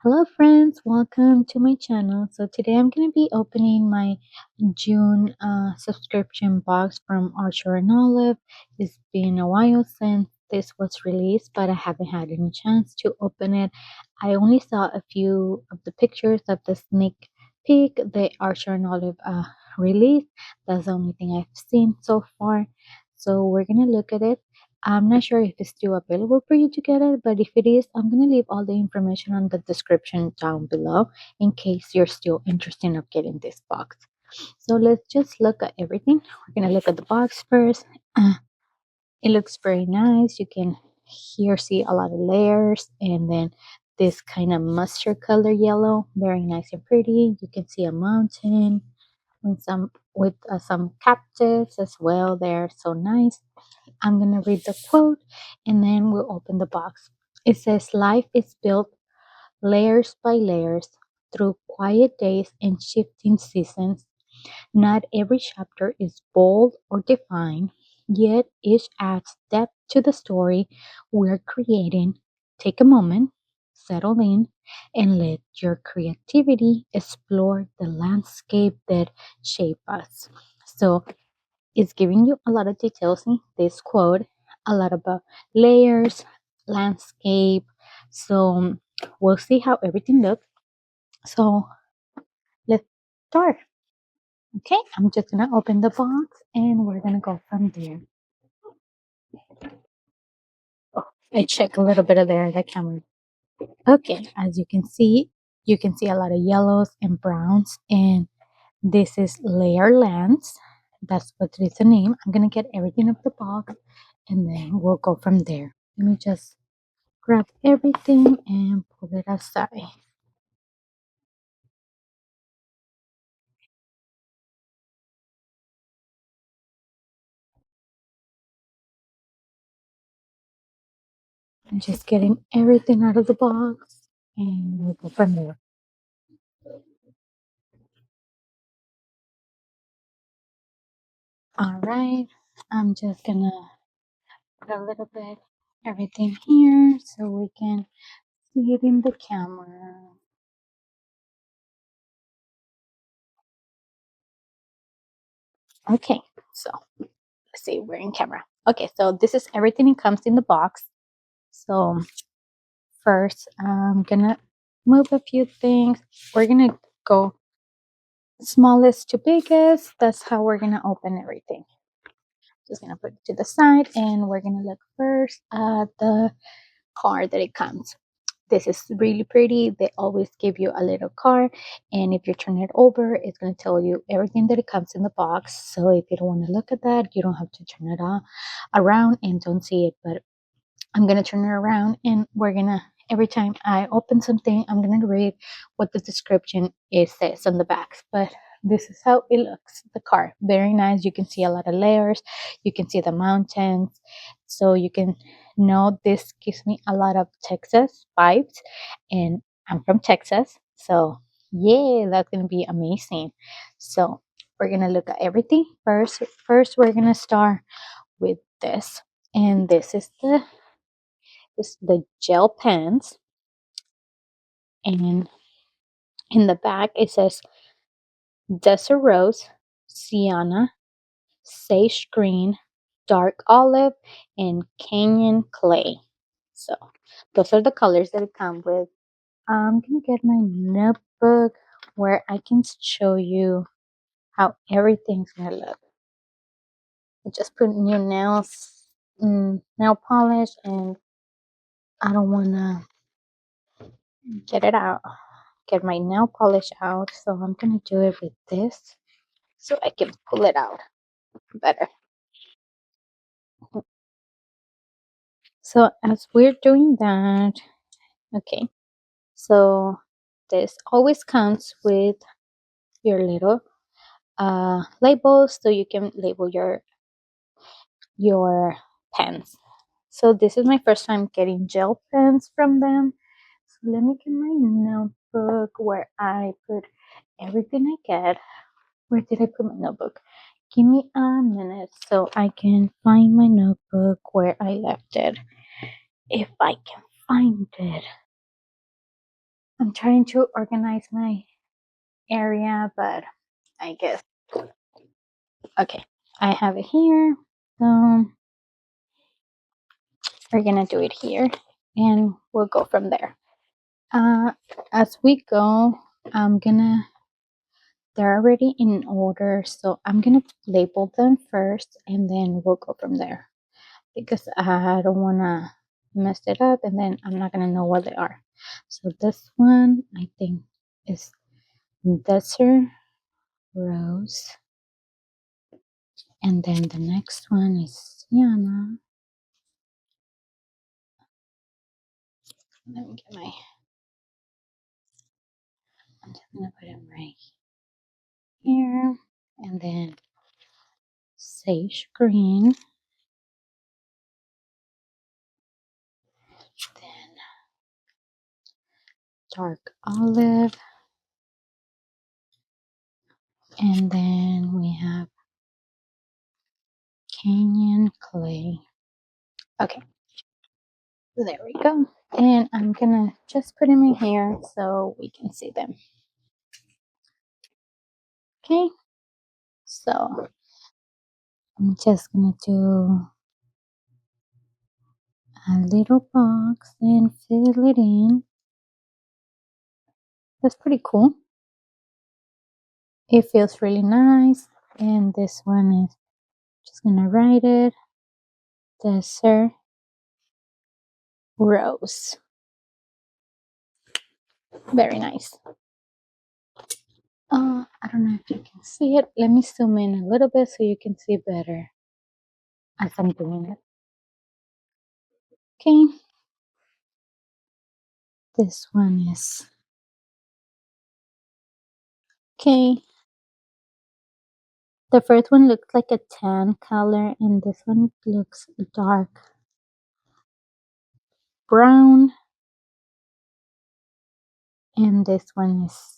Hello friends, welcome to my channel. So today I'm going to be opening my June subscription box from Archer and Olive. It's been a while since this was released, but I haven't had any chance to open it. I only saw a few of the pictures of the sneak peek the Archer and Olive release. That's the only thing I've seen so far. So we're going to look at it. I'm not sure if it's still available for you to get it, but if it is, I'm going to leave all the information on the description down below in case you're still interested in getting this box. So let's just look at everything. We're going to look at the box first. It looks very nice. You can here see a lot of layers and then this kind of mustard color yellow, very nice and pretty. You can see a mountain with some cactus as well. They're so nice. I'm going to read the quote and then we'll open the box. It says, "Life is built layers by layers through quiet days and shifting seasons. Not every chapter is bold or defined, yet each adds depth to the story we're creating. Take a moment, settle in, and let your creativity explore the landscape that shape us." So it's giving you a lot of details in this quote, a lot about layers, landscape. So we'll see how everything looks. So let's start. Okay, I'm just gonna open the box and we're gonna go from there. Oh, I check a little bit of there the camera. Okay, as you can see a lot of yellows and browns, and this is layer lands. That's what is the name. I'm gonna get everything of the box and then we'll go from there. Let me just grab everything and pull it aside. I'm just getting everything out of the box and we'll go from there. All right, I'm just gonna put a little bit everything here so we can see it in the camera. Okay, so let's see, we're in camera. Okay, so this is everything that comes in the box. So first, I'm gonna move a few things. We're gonna go smallest to biggest. That's how we're gonna open everything. Just gonna put it to the side and we're gonna look first at the card that it comes. This is really pretty. They always give you a little card, and if you turn it over, it's going to tell you everything that it comes in the box. So if you don't want to look at that, you don't have to turn it around and don't see it. But I'm going to turn it around, and we're going to, every time I open something, I'm going to read what the description is says on the back. But this is how it looks, the card. Very nice. You can see a lot of layers. You can see the mountains. So you can know this gives me a lot of Texas vibes. And I'm from Texas. So yeah, that's going to be amazing. So we're going to look at everything first. First, we're going to start with this. And this is the gel pens, and in the back it says desert rose, sienna, sage green, dark olive, and canyon clay. So those are the colors that it come with. I'm gonna get my notebook where I can show you how everything's gonna look. I just put new nails, nail polish, and I don't wanna get it out, get my nail polish out. So I'm gonna do it with this so I can pull it out better. So as we're doing that, okay, so this always comes with your little labels so you can label your pens. So this is my first time getting gel pens from them. So let me get my notebook where I put everything I get. Where did I put my notebook? Give me a minute so I can find my notebook where I left it. If I can find it. I'm trying to organize my area, but I guess, okay, I have it here. So we're gonna do it here and we'll go from there. As we go, I'm gonna, they're already in order, so I'm gonna label them first and then we'll go from there because I don't wanna mess it up and then I'm not gonna know what they are. So this one I think is desert rose, and then the next one is sienna. Let me get my, I'm just gonna put them right here, and then sage green, then dark olive, and then we have canyon clay. Okay, there we go. And I'm gonna just put them in here so we can see them. Okay, so I'm just gonna do a little box and fill it in. That's pretty cool. It feels really nice. And this one is just gonna write it, desert rose. Very nice. I don't know if you can see it. Let me zoom in a little bit so you can see better as I'm doing it. Okay. This one is okay. The first one looks like a tan color, and this one looks dark brown, and this one is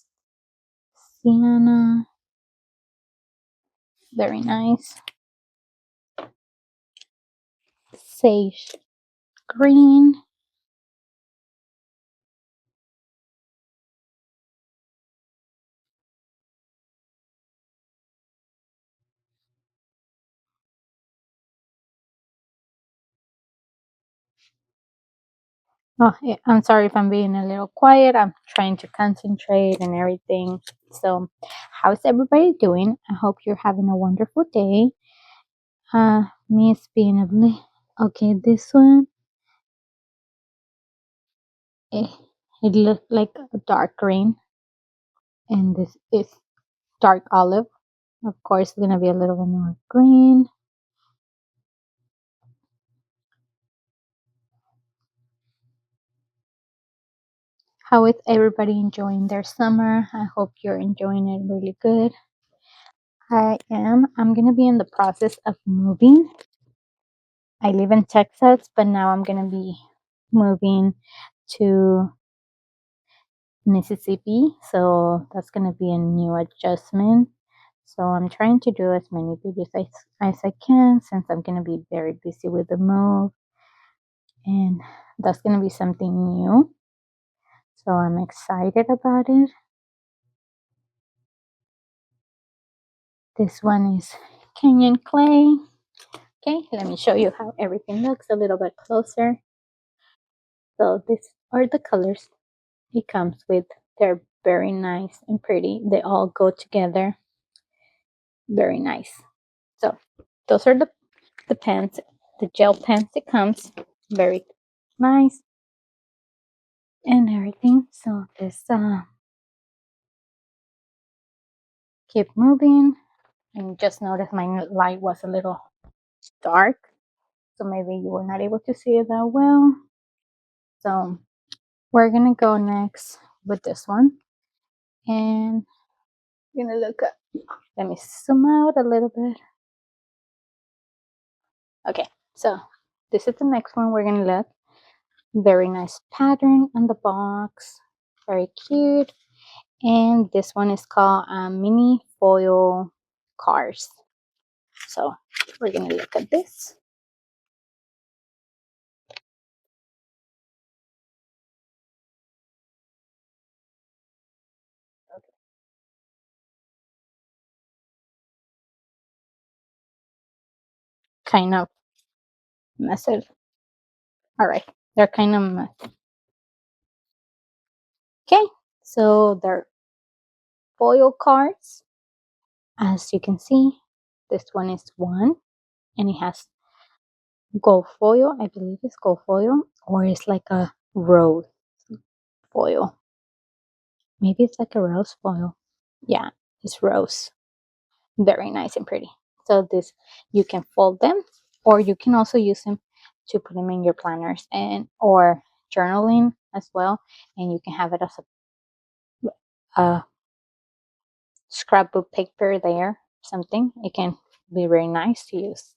sienna. Very nice. Sage green. Oh, yeah, I'm sorry if I'm being a little quiet. I'm trying to concentrate and everything. So, how's everybody doing? I hope you're having a wonderful day. Me it's being a okay. This one, it, it looks like a dark green, and this is dark olive. Of course, it's gonna be a little bit more green. How is everybody enjoying their summer? I hope you're enjoying it really good. I am. I'm gonna be in the process of moving. I live in Texas, but now I'm gonna be moving to Mississippi, so that's gonna be a new adjustment. So I'm trying to do as many videos as I can since I'm gonna be very busy with the move, and that's gonna be something new. So I'm excited about it. This one is Canyon clay. Okay, let me show you how everything looks a little bit closer. So these are the colors it comes with. They're very nice and pretty. They all go together. Very nice. So those are the pens, the gel pens it comes. Very nice and everything. So this keep moving. And just notice my light was a little dark. So maybe you were not able to see it that well. So we're gonna go next with this one. And I'm gonna look up. Let me zoom out a little bit. Okay, so this is the next one we're gonna look. Very nice pattern on the box. Very cute. And this one is called mini foil cars. So we're gonna look at this. kind of messy. All right, they're kind of messy. Okay, so they're foil cards. As you can see, this one is one, and it has gold foil. I believe it's gold foil, or it's like a rose foil. Maybe it's like a rose foil. Yeah, it's rose. Very nice and pretty. So this, you can fold them, or you can also use them to put them in your planners and or journaling as well. And you can have it as a scrapbook paper there, something. It can be very nice to use.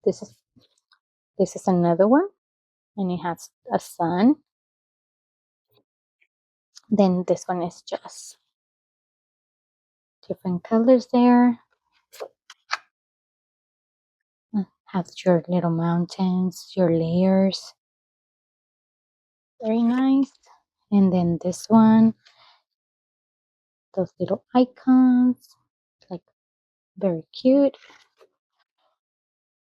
This is this is another one, and it has a sun. Then this one is just different colors there. Has your little mountains, your layers. Very nice. And then this one, those little icons, like very cute.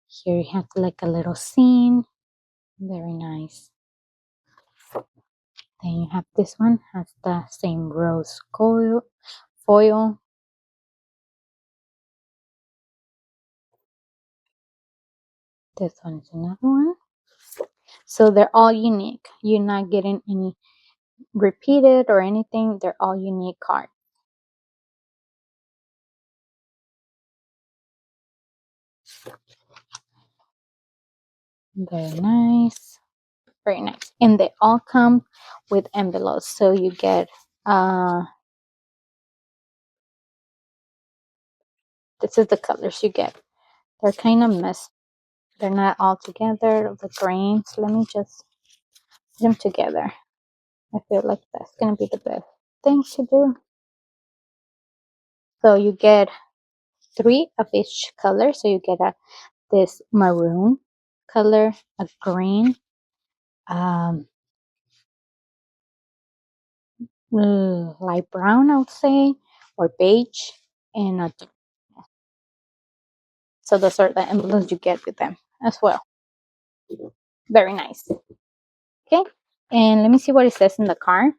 Here you have like a little scene. Very nice. Then you have this one, has the same rose foil. This one is another one. So they're all unique. You're not getting any repeated or anything. They're all unique cards. Very nice. Very nice. And they all come with envelopes. So you get this is the colors you get. They're kind of messed. They're not all together. The grains. Let me just put them together. I feel like that's gonna be the best thing to do. So you get three of each color. So you get this maroon color, a green, um, light brown, I would say, or beige, and a, so those are the envelopes you get with them as well. Very nice. Okay, and let me see what it says in the card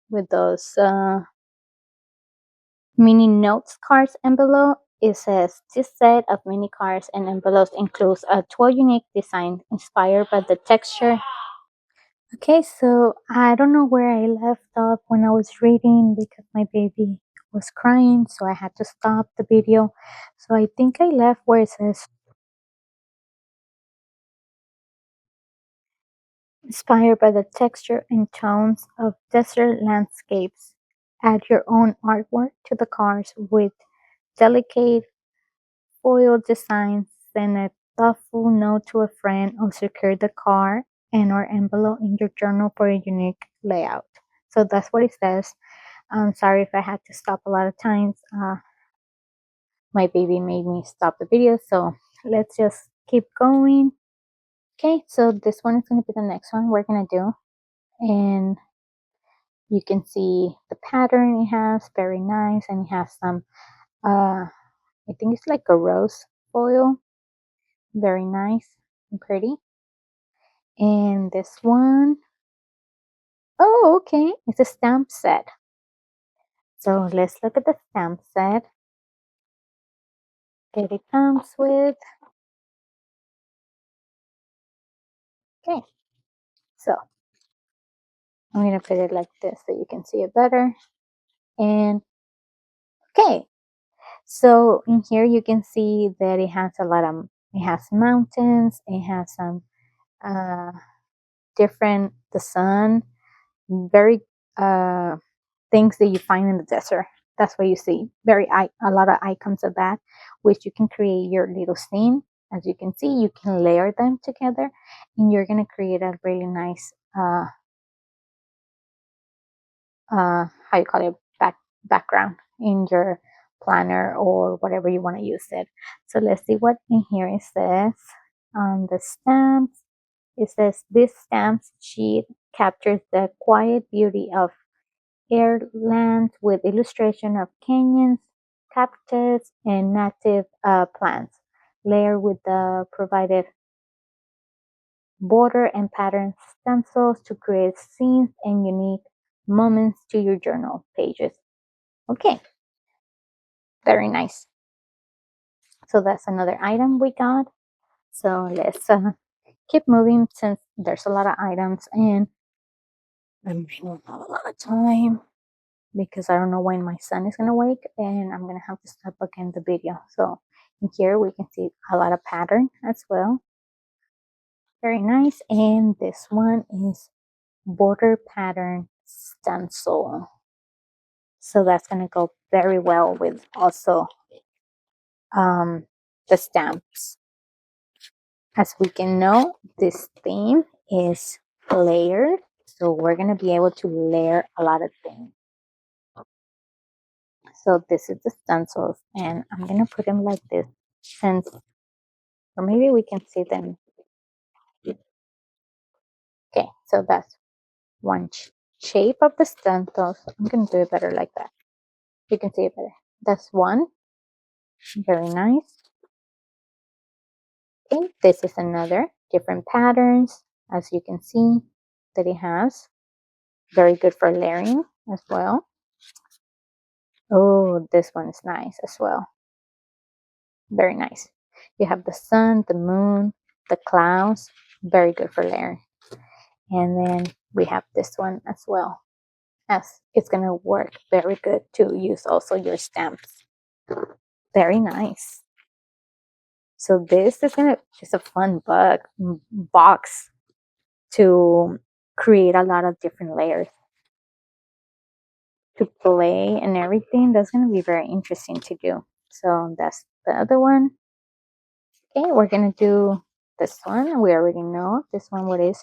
with those mini notes cards envelope. It says this set of mini cards and envelopes includes a 12 unique design inspired by the texture. Okay, so I don't know where I left off when I was reading because my baby was crying, so I had to stop the video. So I think I left where it says inspired by the texture and tones of desert landscapes. Add your own artwork to the cards with delicate foil designs. Send a thoughtful note to a friend or secure the card and or envelope in your journal for a unique layout. So that's what it says. I'm sorry if I had to stop a lot of times. My baby made me stop the video, so let's just keep going. Okay, so this one is going to be the next one we're going to do. And you can see the pattern it has, very nice. And it has some, I think it's like a rose foil, very nice and pretty. And this one, oh, okay, it's a stamp set. So let's look at the stamp set that it comes with. Okay, so I'm going to put it like this so you can see it better. And okay, so in here you can see that it has it has mountains, it has some uh, different, the sun, very things that you find in the desert. That's what you see. A lot of icons of that, which you can create your little scene. As you can see, you can layer them together, and you're gonna create a really nice how you call it, background in your planner or whatever you want to use it. So let's see what in here it says on the stamps. It says this stamp sheet captures the quiet beauty of airland with illustration of canyons, cactus, and native plants. Layer with the provided border and pattern stencils to create scenes and unique moments to your journal pages. Okay, very nice. So that's another item we got. So let's keep moving since there's a lot of items and I don't have a lot of time because I don't know when my son is gonna wake and I'm gonna have to stop again the video. So in here we can see a lot of pattern as well. Very nice. And this one is border pattern stencil. So that's gonna go very well with also the stamps. As we can know, this theme is layered. So we're gonna be able to layer a lot of things. So this is the stencils and I'm gonna put them like this since, or maybe we can see them. Okay, so that's one shape of the stencils. I'm gonna do it better like that. You can see it better. That's one, very nice. Okay, this is another, different patterns as you can see that it has. Very good for layering as well. Oh, this one is nice as well. Very nice. You have the sun, the moon, the clouds. Very good for layering. And then we have this one as well. As it's going to work very good to use also your stamps. Very nice. So this is gonna just a fun box to create a lot of different layers to play and everything. That's gonna be very interesting to do. So that's the other one. Okay, we're gonna do this one. We already know this one. What is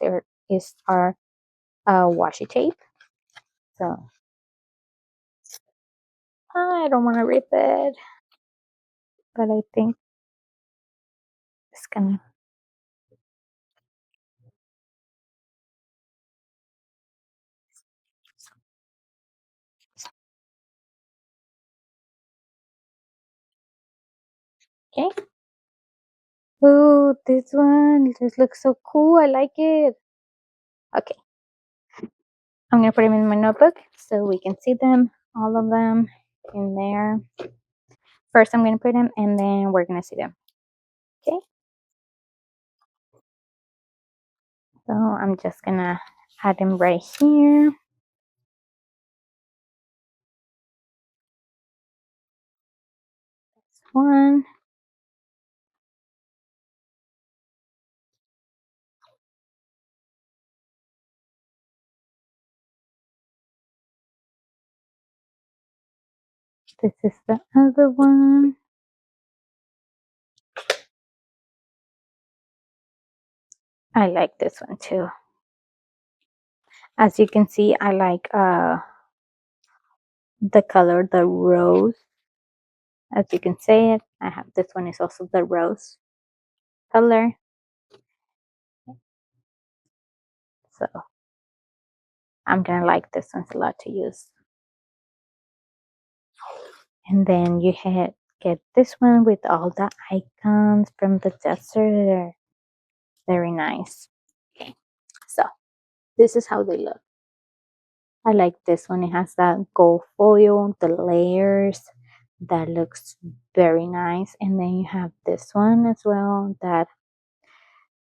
our washi tape. So I don't want to rip it, but I think it's gonna. Okay. Oh, this one just looks so cool. I like it. Okay. I'm gonna put them in my notebook so we can see them, all of them in there. First, I'm gonna put them and then we're gonna see them. Okay. So I'm just gonna add them right here. This one. This is the other one. I like this one too. As you can see, I like the color, the rose. As you can see it, I have this one is also the rose color. So I'm gonna like this one a lot to use. And then you get this one with all the icons from the desert. Very nice. Okay, so this is how they look. I like this one. It has that gold foil, the layers. That looks very nice. And then you have this one as well, that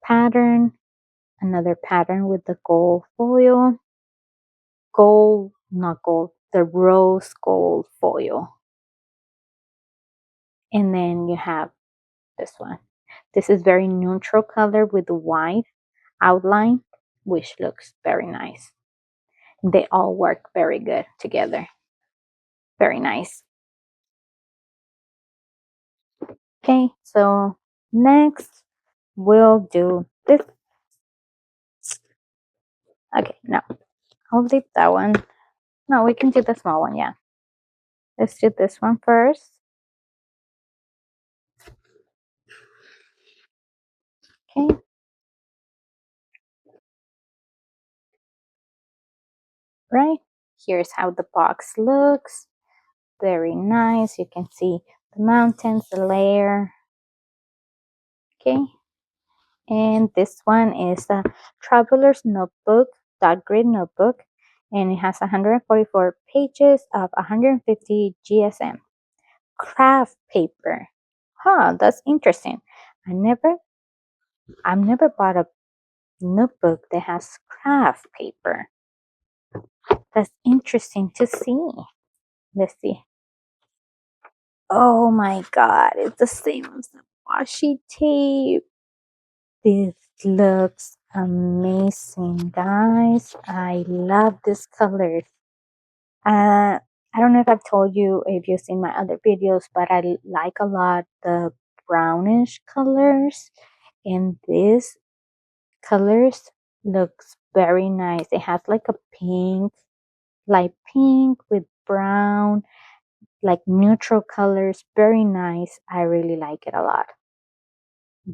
pattern, another pattern with the gold foil. Gold, not gold, the rose gold foil. And then you have this one. This is very neutral color with the white outline, which looks very nice. They all work very good together. Very nice. Okay, so next we'll do this. Okay, no, I'll leave that one. No, we can do the small one, yeah. Let's do this one first. Okay. Right, here's how the box looks. Very nice. You can see the mountains, the layer. Okay, and this one is a traveler's notebook, dot grid notebook, and it has 144 pages of 150 GSM craft paper. Huh, that's interesting. I never I've never bought a notebook that has craft paper. That's interesting to see. Let's see. Oh my god, it's the same as the washi tape. This looks amazing, guys. I love this color. I don't know if I've told you if you've seen my other videos, but I like a lot the brownish colors, and this colors looks very nice. It has like a pink, light pink with brown, like neutral colors. Very nice. I really like it a lot.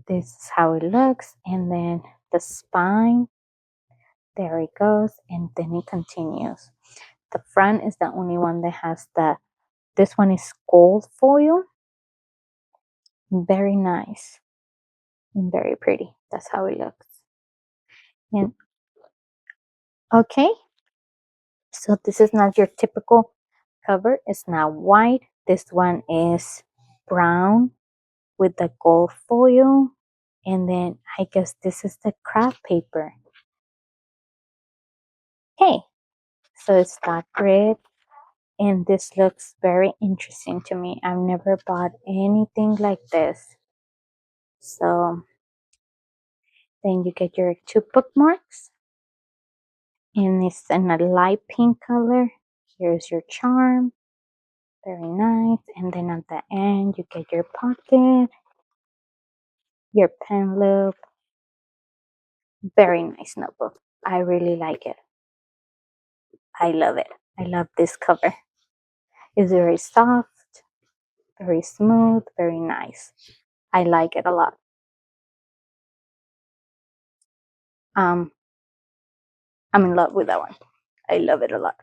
This is how it looks, and then the spine, there it goes, and then it continues. The front is the only one that has this one is gold foil. Very nice and very pretty. That's how it looks. And okay, so this is not your typical cover. It's not white. This one is brown with the gold foil. And then I guess this is the craft paper. Okay, so it's dark red. And this looks very interesting to me. I've never bought anything like this. So then you get your two bookmarks. And it's in a light pink color. Here's your charm. Very nice. And then at the end, you get your pocket, your pen loop. Very nice notebook. I really like it. I love it. I love this cover. It's very soft, very smooth, very nice. I like it a lot. Um, I'm in love with that one. I love it a lot.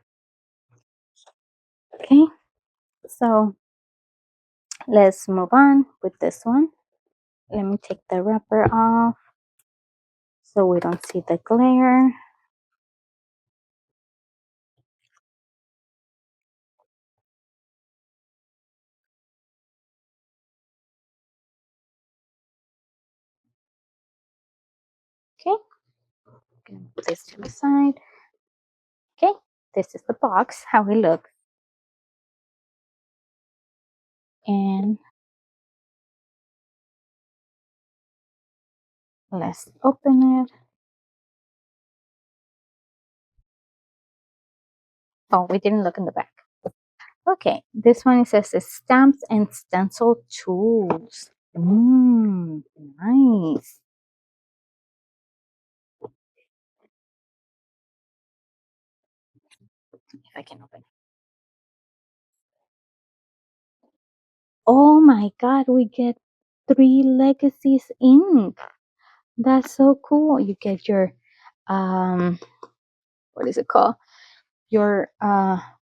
Okay, so let's move on with this one. Let me take the wrapper off so we don't see the glare. Okay, gonna put this to the side. Okay, this is the box, how it looks. And let's open it. Oh, we didn't look in the back. Okay, this one it says stamps and stencil tools. Nice. If I can open it. Oh my god, we get 3 Legacies ink. That's so cool. You get your what is it called? Your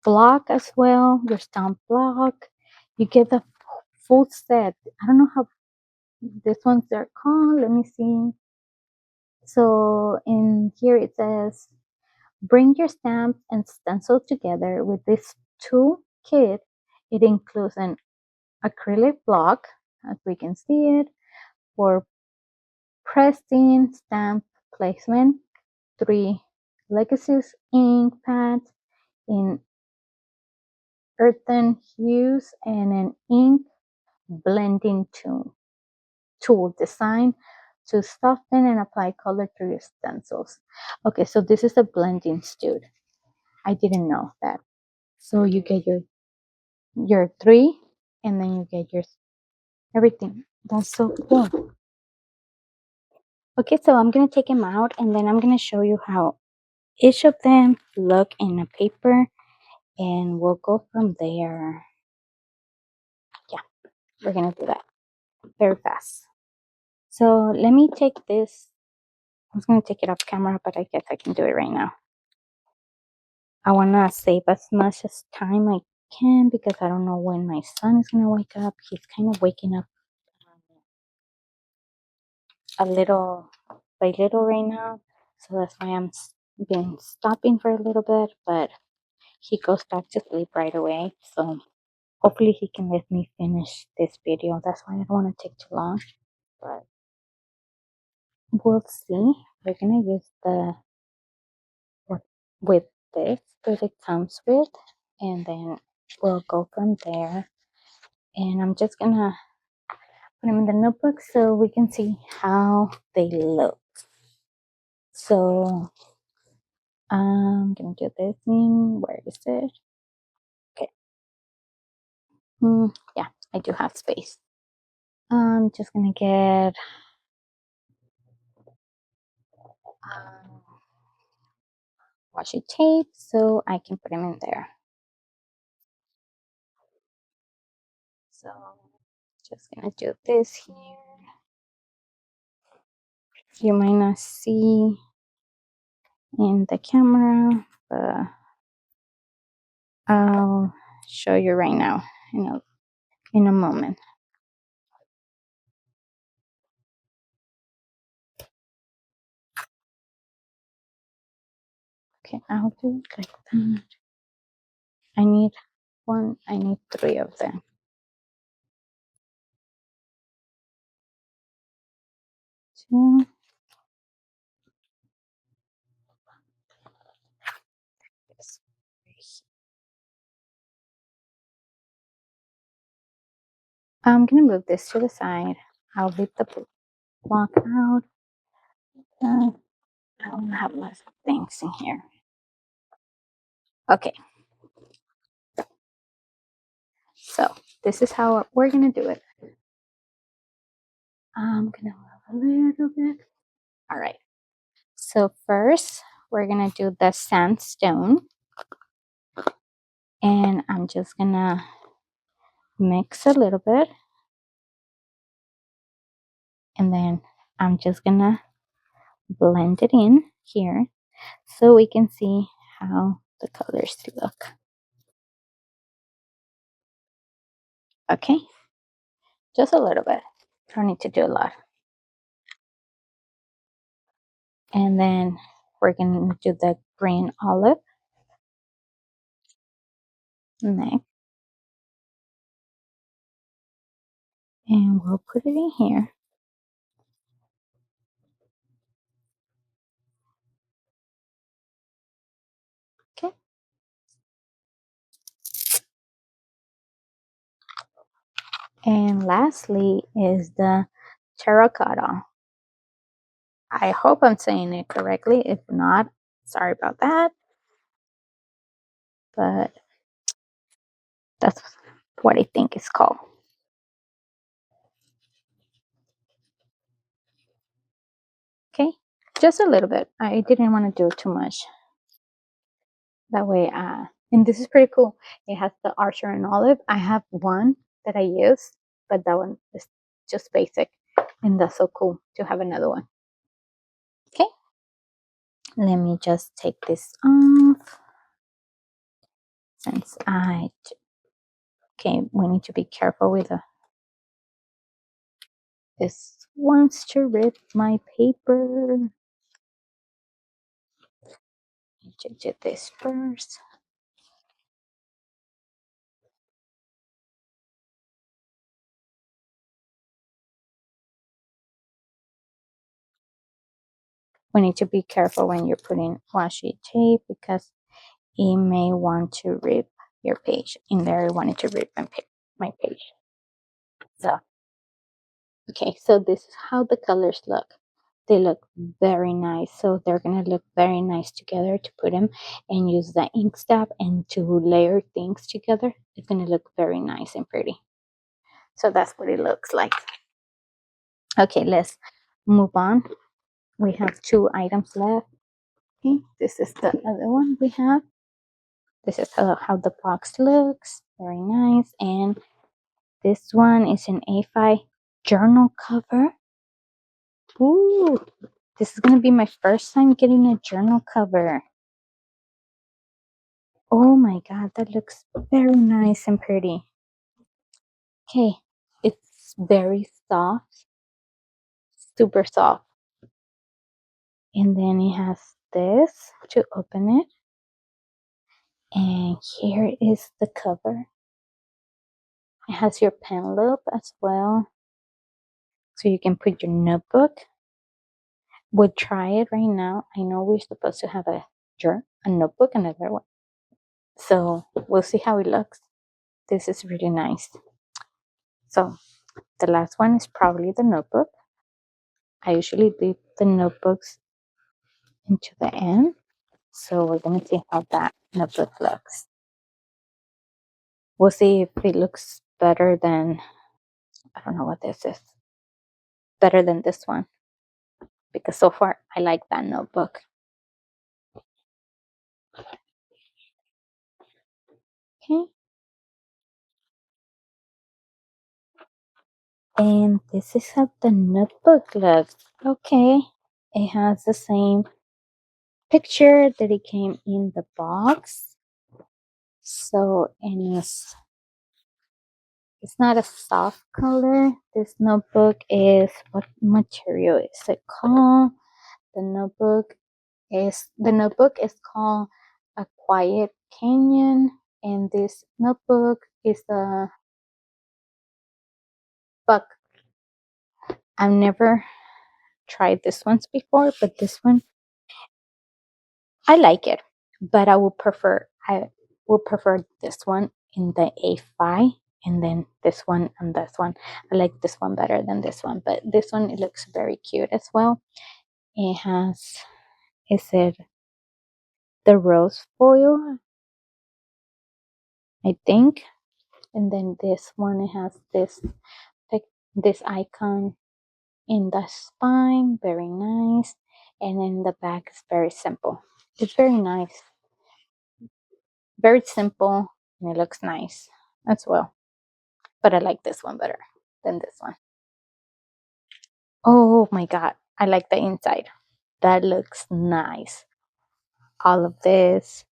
block as well, your stamp block. You get the full set. I don't know how this one's are called. Let me see. So in here it says, bring your stamps and stencil together with this tool kit. It includes an acrylic block, as we can see it, for pressing stamp placement, 3 Legacies ink pads in earthen hues, and an ink blending tool designed to soften and apply color to your stencils. Okay, so this is a blending tool. I didn't know that. So you get your three, and then you get your everything. That's so cool. Okay, so I'm gonna take them out, and then I'm gonna show you how each of them look in a paper, and we'll go from there. Yeah, we're gonna do that very fast. So let me take this. I was gonna take it off camera, but I guess I can do it right now. I wanna save as much as time I can because I don't know when my son is gonna wake up. He's kind of waking up a little by little right now. So that's why I'm been stopping for a little bit, but he goes back to sleep right away. So hopefully he can let me finish this video. That's why I don't want to take too long, but we'll see. We're gonna use the with this that it comes with, and then we'll go from there. And I'm just gonna put them in the notebook so we can see how they look. So I'm gonna do this thing. Where is it? Okay. Yeah, I do have space. I'm just gonna get um, washi tape so I can put them in there. So just gonna do this here. You might not see in the camera, but I'll show you right now in a moment. Okay, I'll do it like that. I need three of them. Two. This. I'm gonna move this to the side. I'll leave the block out. I don't have lots of things in here. Okay, so this is how we're gonna do it. I'm gonna move a little bit. All right. So first, we're gonna do the sandstone, and I'm just gonna mix a little bit, and then I'm just gonna blend it in here so we can see how the colors look. Okay, just a little bit. Don't need to do a lot. And then we're gonna do the green olive next, and we'll put it in here. Okay. And lastly is the terracotta. I hope I'm saying it correctly. If not, sorry about that. But that's what I think it's called. Okay, just a little bit. I didn't want to do too much. That way, and this is pretty cool. It has the Archer and Olive. I have one that I use, but that one is just basic, and that's so cool to have another one. Okay, let me just take this off since okay, we need to be careful with this wants to rip my paper. I need to do this first. We need to be careful when you're putting washi tape because it may want to rip your page. In there, I wanted to rip my page. So, okay, so this is how the colors look. They look very nice. So they're going to look very nice together to put them and use the ink stab and to layer things together. It's going to look very nice and pretty. So that's what it looks like. Okay, let's move on. We have two items left. Okay, this is the other one we have. This is how the box looks. Very nice. And this one is an A5 journal cover. Ooh, this is going to be my first time getting a journal cover. Oh my god, that looks very nice and pretty. Okay, it's very soft. super soft. And then it has this to open it. And here is the cover. It has your pen loop as well. So you can put your notebook. We'll try it right now. I know we're supposed to have a notebook, another one. So we'll see how it looks. This is really nice. So the last one is probably the notebook. I usually leave the notebooks into the end. So we're going to see how that notebook looks. We'll see if it looks better than, I don't know what this is, better than this one. Because so far I like that notebook. Okay. And this is how the notebook looks. Okay. It has the same picture that it came in the box. So, and it's not a soft color. This notebook is, what material is it called? The notebook is called A Quiet Canyon, and this notebook is a buck. I've never tried this ones before, but this one I like it, but I will prefer this one in the A5, and then this one and this one. I like this one better than this one, but this one, it looks very cute as well. It has, is it the rose foil, I think, and then this one, it has this icon in the spine, very nice, and then the back is very simple. It's very nice, very simple, and it looks nice as well. But I like this one better than this one. Oh my god, I like the inside. That looks nice. All of this,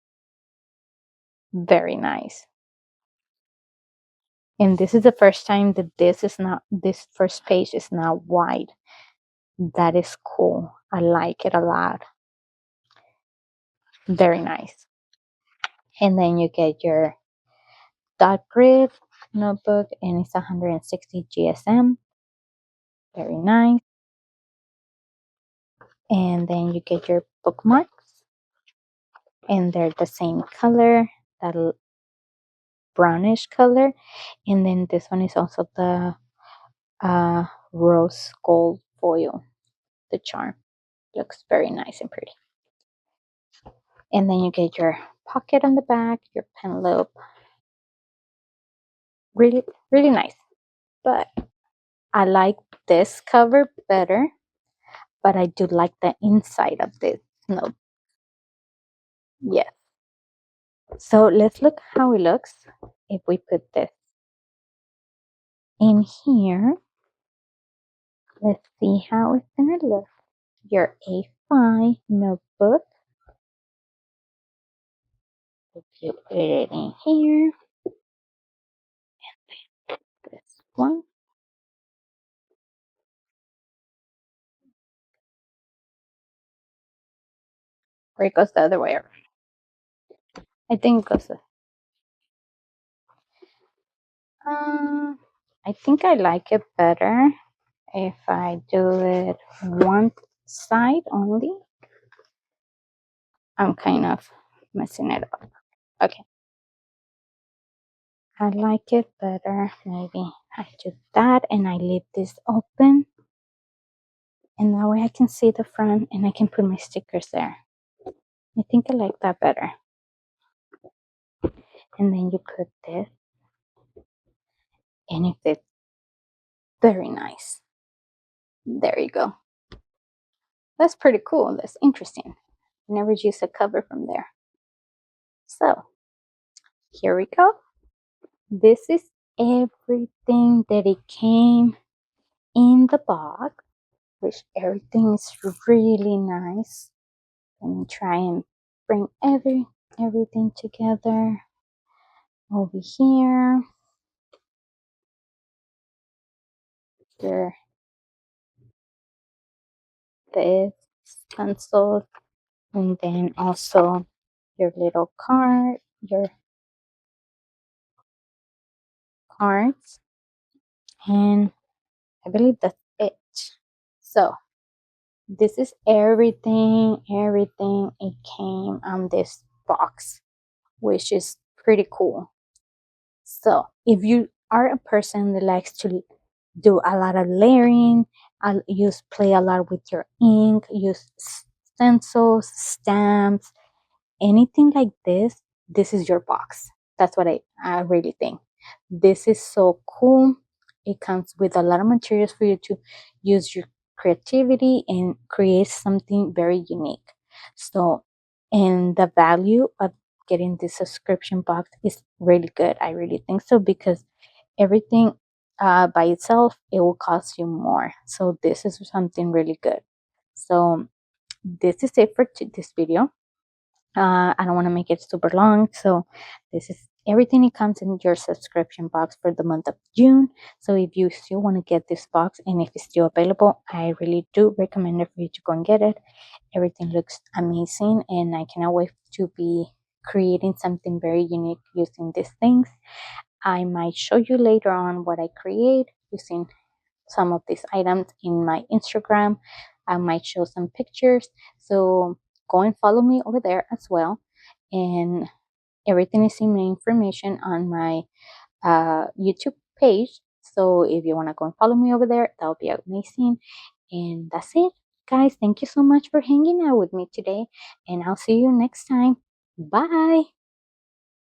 very nice. And this is the first time that this first page is not white. That is cool. I like it a lot. Very nice. And then you get your dot grid notebook, and it's 160 GSM. Very nice. And then you get your bookmarks, and they're the same color, that brownish color. And then this one is also the rose gold foil, the charm. Looks very nice and pretty. And then you get your pocket on the back, your pen loop. Really, really nice. But I like this cover better, but I do like the inside of this note. Yes. So let's look how it looks if we put this in here. Let's see how it's gonna look. Your A5 notebook. If you put it in here, this one. Or it goes the other way around. I think it goes. I think I like it better if I do it one side only. I'm kind of messing it up. Okay. I like it better. Maybe I do that and I leave this open. And that way I can see the front and I can put my stickers there. I think I like that better. And then you put this, and it fits very nice. There you go. That's pretty cool. That's interesting. I never used a cover from there. So here we go. This is everything that it came in the box, which everything is really nice. Let me try and bring everything together over here. Your this pencil, and then also your little card, your cards, and I believe that's it. So this is everything it came on this box, which is pretty cool. So if you are a person that likes to do a lot of layering, use play a lot with your ink, use stencils, stamps, anything like this is your box. That's what I really think. This is so cool. It comes with a lot of materials for you to use your creativity and create something very unique. So, and the value of getting this subscription box is really good. I really think so, because everything by itself, it will cost you more. So this is something really good. So this is it for this video. I don't want to make it super long, so this is everything. It comes in your subscription box for the month of June. So if you still want to get this box and if it's still available, I really do recommend it for you to go and get it. Everything looks amazing, and I cannot wait to be creating something very unique using these things. I might show you later on what I create using some of these items in my Instagram. I might show some pictures. So go and follow me over there as well. And everything is in my information on my YouTube page. So if you want to go and follow me over there, that would be amazing. And that's it, guys. Thank you so much for hanging out with me today. And I'll see you next time. Bye.